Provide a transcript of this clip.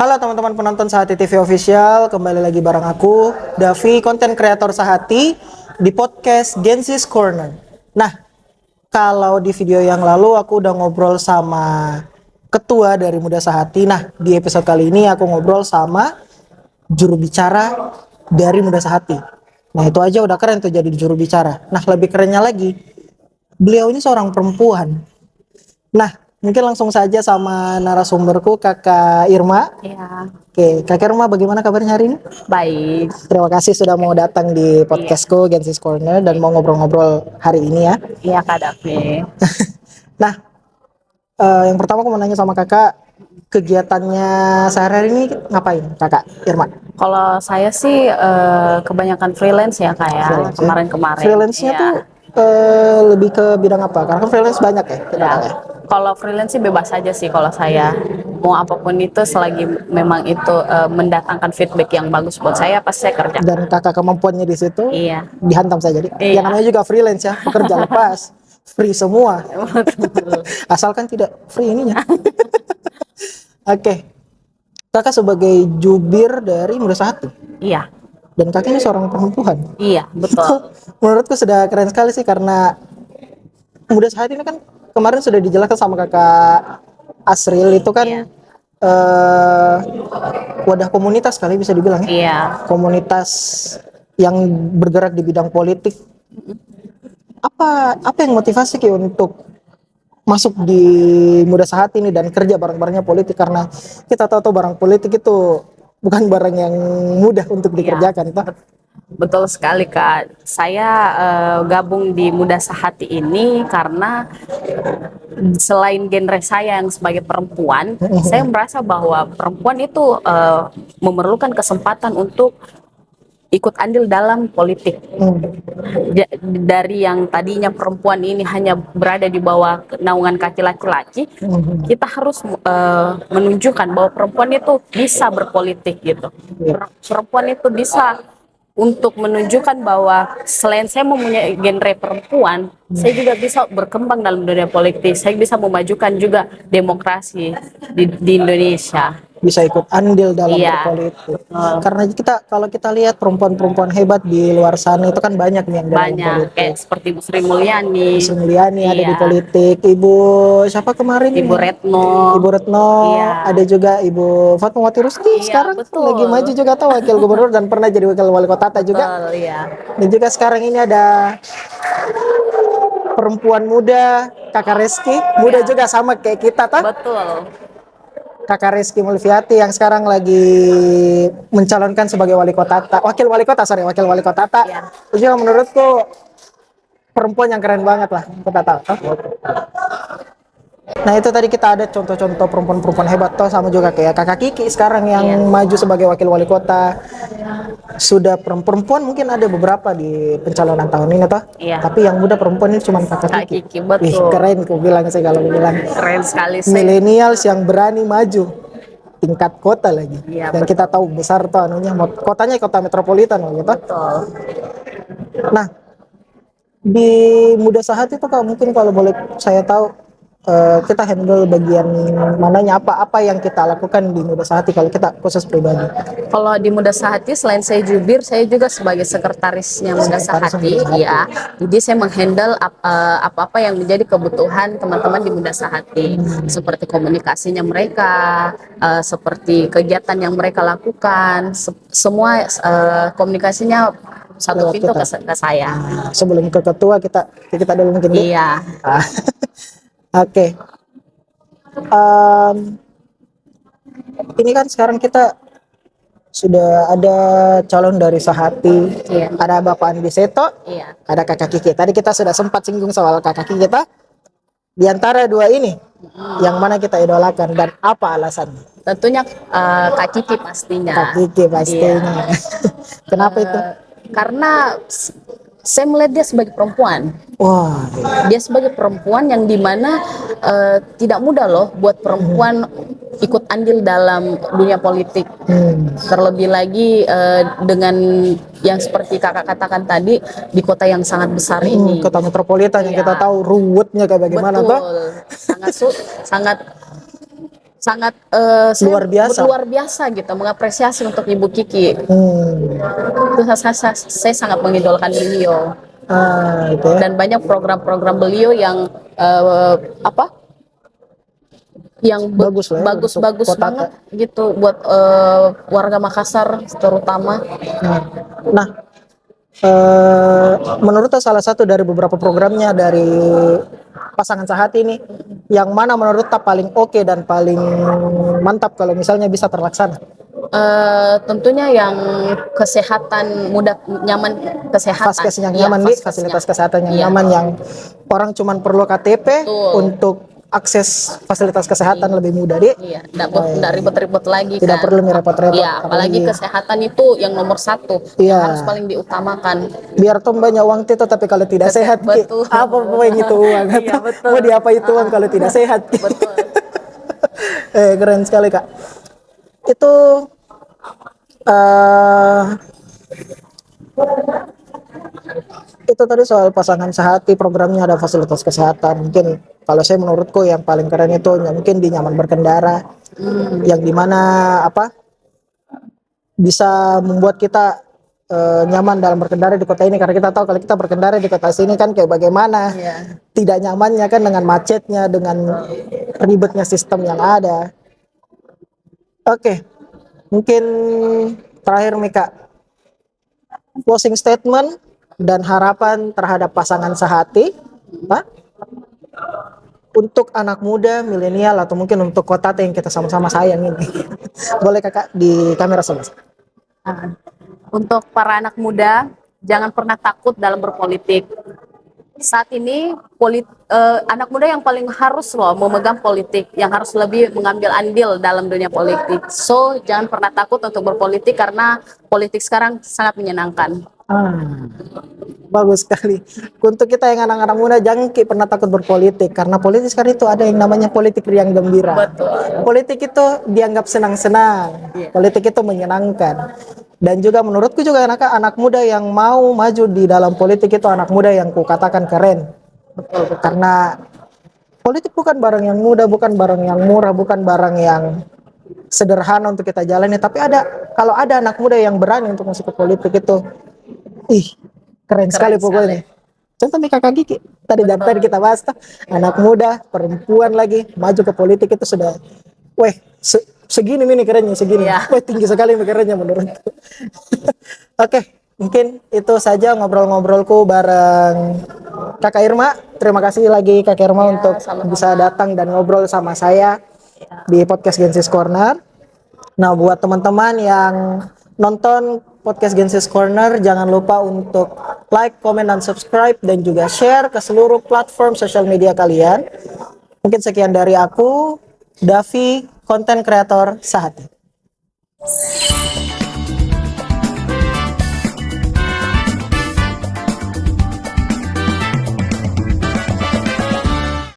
Halo teman-teman penonton Sahati TV Official, kembali lagi bareng aku, Davi, konten kreator Sahati di podcast Gensis Corner. Nah, kalau di video yang lalu aku udah ngobrol sama ketua dari Muda Sahati. Nah, di episode kali ini aku ngobrol sama juru bicara dari Muda Sahati. Nah, itu aja udah keren tuh jadi juru bicara. Nah, lebih kerennya lagi, beliau ini seorang perempuan. Nah, mungkin langsung saja sama narasumberku Kakak Irma. Ya, Oke, Kakak Irma bagaimana kabarnya hari ini? baik. Terima kasih sudah mau datang di Iya, podcastku Gensis Corner dan mau ngobrol-ngobrol hari ini ya. iya Kak Davi. Nah, yang pertama aku mau nanya sama kakak, kegiatannya sehari-hari ini ngapain kakak Irma? Kalau saya sih kebanyakan freelance ya Kak ya, Freelance ya? kemarin-kemarin. Freelance-nya Iya, tuh lebih ke bidang apa? Karena kan freelance banyak ya kita ya. tahu ya. Kalau freelance sih bebas aja sih kalau saya. Mau apapun itu selagi memang itu mendatangkan feedback yang bagus buat saya, pasti saya Dan kerjakan. kakak kemampuannya di situ Iya, dihantam saja. Jadi yang iya. namanya juga freelance ya, pekerja lepas, free semua. Betul. Asalkan tidak free ininya. Oke, kakak sebagai jubir dari Muda Sahati Iya, dan kakak ini seorang perempuan. iya, betul. Menurutku sudah keren sekali sih karena Muda Sahati ini kan kemarin sudah dijelaskan sama kakak Asril itu Iya, kan wadah komunitas kali bisa dibilang ya. iya. Komunitas yang bergerak di bidang politik. Apa yang motivasi Ki untuk masuk di Muda Sahati ini dan kerja bareng-barengnya politik, karena kita tahu barang politik itu bukan barang yang mudah untuk Iya, dikerjakan toh. betul sekali Kak. Saya gabung di Muda Sahati ini karena selain genre saya yang sebagai perempuan, saya merasa bahwa perempuan itu memerlukan kesempatan untuk ikut andil dalam politik. Dari yang tadinya perempuan ini hanya berada di bawah naungan kaki laki-laki, kita harus menunjukkan bahwa perempuan itu bisa berpolitik gitu. Perempuan itu bisa untuk menunjukkan bahwa selain saya mempunyai genre perempuan, saya juga bisa berkembang dalam dunia politik. Saya bisa memajukan juga demokrasi di Indonesia. Bisa ikut andil dalam Iya, berpolitik. betul. Karena kalau kita lihat perempuan-perempuan hebat di luar sana itu kan banyak nih yang dalam Banyak politik. kayak seperti Bu Sri Mulyani. Sri Mulyani ada di Iya, politik, Ibu siapa kemarin Ibu yang Retno. Ibu Retno, Iya, ada juga Ibu Fatmawati Rusdi iya sekarang lagi betul, maju juga tuh wakil gubernur dan pernah jadi wakil wali kota juga. betul, iya, Dan juga sekarang ini ada perempuan muda Kakak Reski, muda iya, juga sama kayak kita tuh. betul, Kakak Reski Mulfiati yang sekarang lagi mencalonkan sebagai wakil wali kota iya, itu juga menurutku perempuan yang keren banget lah kita tahu. Nah itu tadi kita ada contoh-contoh perempuan-perempuan hebat toh, sama juga kayak Kakak Kiki sekarang yang iya, maju sebagai wakil wali kota. Sudah perempuan mungkin ada beberapa di pencalonan tahun ini toh, iya, tapi yang muda perempuan ini cuma Kakak Kak Kiki. Kiki, Wih betul, keren aku bilang sih kalau bilang keren sekali saya, milenials yang berani maju tingkat kota lagi. iya, Dan kita tahu besar tuh anunya, kotanya kota metropolitan gitu. betul. Nah, di Muda Sahat itu Kak, mungkin kalau boleh saya tahu kita handle bagian mananya, apa yang kita lakukan di Muda Sahati kalau kita khusus pribadi. Kalau di Muda Sahati, selain saya jubir, saya juga sebagai sekretarisnya Muda Sekretaris Muda Sahati, Sahati. ya. Jadi saya menghandle apa-apa yang menjadi kebutuhan teman-teman di Muda Sahati, seperti komunikasinya mereka, seperti kegiatan yang mereka lakukan, semua komunikasinya satu Lewat pintu kita. ke saya. Nah, sebelum ke ketua kita dulu mungkin Di. Iya, Ah, Oke. Em, ini kan sekarang kita sudah ada calon dari Sahati, iya, ada Bapak Andi Seto, iya. ada Kakak Kiki. Tadi kita sudah sempat singgung soal Kakak Kiki kita. Di antara dua ini, yang mana kita idolakan dan apa alasannya? Tentunya Kak Kiki pastinya. Kak Kiki Iya. pastinya. Kenapa itu? Karena saya melihat dia sebagai perempuan. Wah, Dia sebagai perempuan yang dimana tidak mudah loh buat perempuan ikut andil dalam dunia politik. Terlebih lagi dengan yang seperti kakak katakan tadi, di kota yang sangat besar ini. kota metropolitan yang Iya. kita tahu ruwetnya kayak bagaimana Betul, toh? sangat sangat Luar biasa. luar biasa gitu, mengapresiasi untuk Ibu Kiki. Itu saya sangat mengidolakan beliau. Itu ya. Dan banyak program-program beliau yang apa yang Bagus lah ya untuk bagus kota banget gitu buat warga Makassar terutama. Nah, menurut salah satu dari beberapa programnya dari pasangan Sahati ini, yang mana menurut paling oke dan paling mantap kalau misalnya bisa terlaksana? Tentunya yang kesehatan mudah nyaman, kesehatan. Vaskes yang Iya, nyaman, vaskesnya. fasilitas kesehatan yang Iya, nyaman, yang orang cuman perlu KTP betul. untuk akses fasilitas kesehatan lebih mudah, Di. Iya, enggak ribet-ribet lagi Tidak kan. perlu repot-repot, Iya, apalagi kesehatan itu yang nomor satu, Iya. yang harus paling diutamakan. Biar tom banyak uang itu tapi kalau tidak sehat, Ki, Betul. apa yang itu uang? Iya, betul. Mau diapa itu uang kalau tidak sehat, Ki? Betul. Keren sekali, Kak. Itu eh itu tadi soal pasangan sehati, programnya ada fasilitas kesehatan. Mungkin kalau saya menurutku yang paling keren itu mungkin di nyaman berkendara, yang dimana apa bisa membuat kita nyaman dalam berkendara di kota ini, karena kita tahu kalau kita berkendara di kota sini kan kayak bagaimana tidak nyamannya kan, dengan macetnya, dengan ribetnya sistem yang ada. Oke, mungkin terakhir Mika, closing statement dan harapan terhadap pasangan sehati, Pak, untuk anak muda, milenial, atau mungkin untuk kota yang kita sama-sama sayang ini. Boleh Kakak di kamera sebelah. Untuk para anak muda, jangan pernah takut dalam berpolitik. Saat ini anak muda yang paling harus loh memegang politik, yang harus lebih mengambil andil dalam dunia politik. So, jangan pernah takut untuk berpolitik karena politik sekarang sangat menyenangkan. Bagus sekali. Untuk kita yang anak-anak muda, jangan pernah takut berpolitik, karena politik sekarang itu ada yang namanya politik riang gembira. Betul. Politik itu dianggap senang-senang, politik itu menyenangkan. Dan juga menurutku juga anak muda yang mau maju di dalam politik itu anak muda yang kukatakan keren. Betul. Karena politik bukan barang yang mudah, bukan barang yang murah, bukan barang yang sederhana untuk kita jalani. Tapi kalau ada anak muda yang berani untuk masuk ke politik itu, keren sekali pokoknya. Contoh nih Kakak Gigi, tadi kita bahas tuh, anak muda, perempuan lagi maju ke politik itu sudah, segini nih kerennya, segini. Tinggi sekali kerennya menurutku. Oke, mungkin itu saja ngobrol-ngobrolku bareng Kakak Irma. Terima kasih lagi Kakak Irma untuk bisa datang dan ngobrol sama saya di podcast Gensis Corner. Nah, buat teman-teman yang nonton podcast Gensis Corner, jangan lupa untuk like, comment, dan subscribe, dan juga share ke seluruh platform sosial media kalian. Mungkin sekian dari aku, Davi, konten kreator Sahati.